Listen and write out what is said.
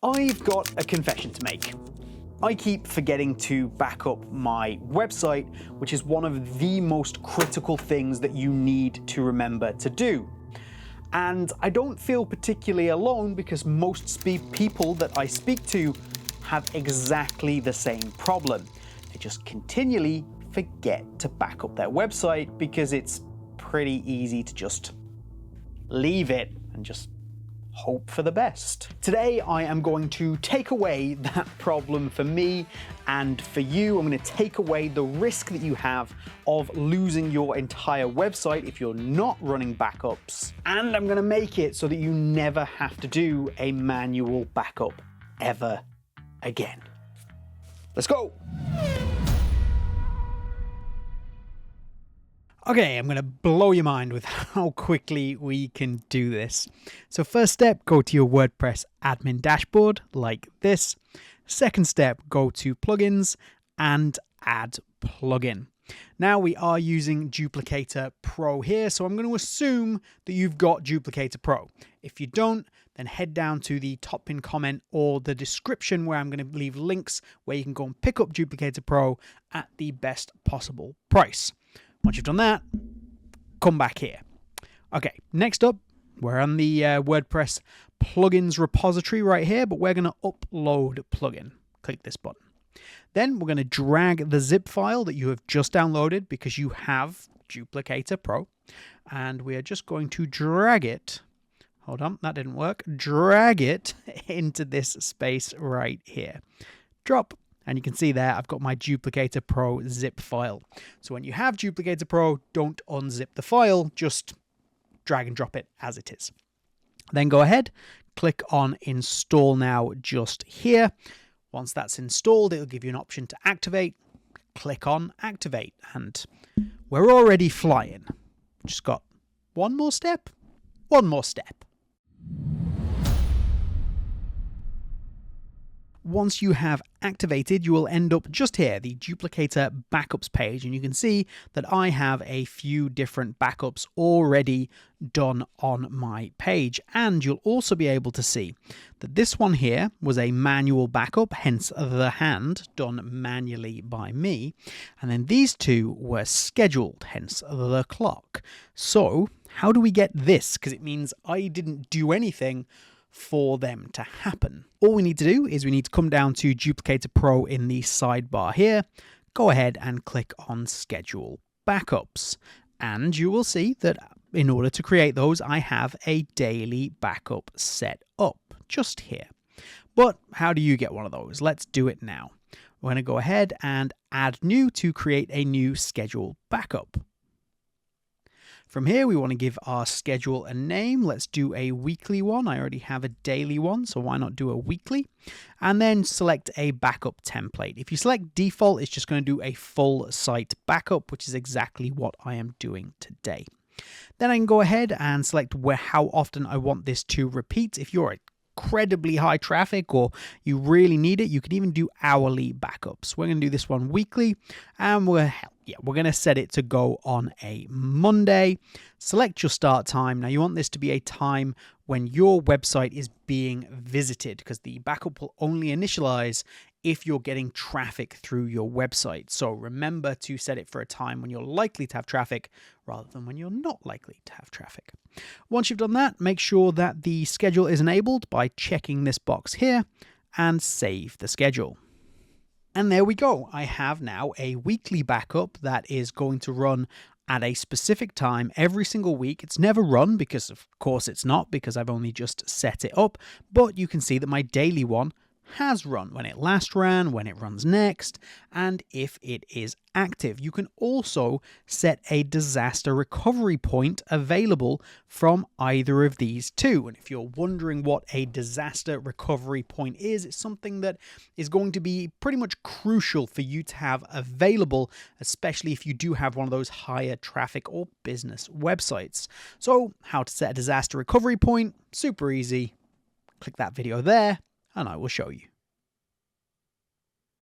I've got a confession to make. I keep forgetting to back up my website, which is one of the most critical things that you need to remember to do. And I don't feel particularly alone because most people that I speak to have exactly the same problem. They just continually forget to back up their website because it's pretty easy to just leave it and just hope for the best. Today, I am going to take away that problem for me and for you. I'm going to take away the risk that you have of losing your entire website if you're not running backups. And I'm going to make it so that you never have to do a manual backup ever again. Let's go. Okay, I'm going to blow your mind with how quickly we can do this. So first step, go to your WordPress admin dashboard like this. Second step, go to plugins and add plugin. Now we are using Duplicator Pro here, so I'm going to assume that you've got Duplicator Pro. If you don't, then head down to the top pin comment or the description where I'm going to leave links where you can go and pick up Duplicator Pro at the best possible price. Once you've done that, come back here. Okay, next up, we're on the WordPress plugins repository right here, but we're going to upload plugin. Click this button. Then we're going to drag the zip file that you have just downloaded because you have Duplicator Pro. And we are just going to drag it. Hold on, that didn't work. Drag it into this space right here. Drop. And you can see there, I've got my Duplicator Pro zip file. So when you have Duplicator Pro, don't unzip the file, just drag and drop it as it is. Then go ahead, click on Install Now just here. Once that's installed, it'll give you an option to activate. Click on Activate, and we're already flying. Just got one more step. Once you have activated, you will end up just here, the Duplicator Backups page, and you can see that I have a few different backups already done on my page. And you'll also be able to see that this one here was a manual backup, hence the hand, done manually by me. And then these two were scheduled, hence the clock. So how do we get this? Because it means I didn't do anything for them to happen. All we need to do is we need to come down to Duplicator Pro in the sidebar here, go ahead and click on Schedule Backups, and you will see that in order to create those, I have a daily backup set up just here. But how do you get one of those? Let's do it now. We're going to go ahead and add new to create a new schedule backup. From here, we want to give our schedule a name. Let's do a weekly one. I already have a daily one, so why not do a weekly? And then select a backup template. If you select default, it's just going to do a full site backup, which is exactly what I am doing today. Then I can go ahead and select how often I want this to repeat. If you're incredibly high traffic or you really need it, you can even do hourly backups. We're going to do this one weekly, and we're going to set it to go on a Monday. Select your start time. Now you want this to be a time when your website is being visited, because the backup will only initialize if you're getting traffic through your website. So remember to set it for a time when you're likely to have traffic rather than when you're not likely to have traffic. Once you've done that, make sure that the schedule is enabled by checking this box here and save the schedule. And there we go. I have now a weekly backup that is going to run at a specific time every single week. It's never run because of course it's not, because I've only just set it up, but you can see that my daily one has run, when it last ran, when it runs next, and if it is active. You can also set a disaster recovery point available from either of these two. And if you're wondering what a disaster recovery point is, it's something that is going to be pretty much crucial for you to have available, especially if you do have one of those higher traffic or business websites. So how to set a disaster recovery point? Super easy. Click that video there and I will show you.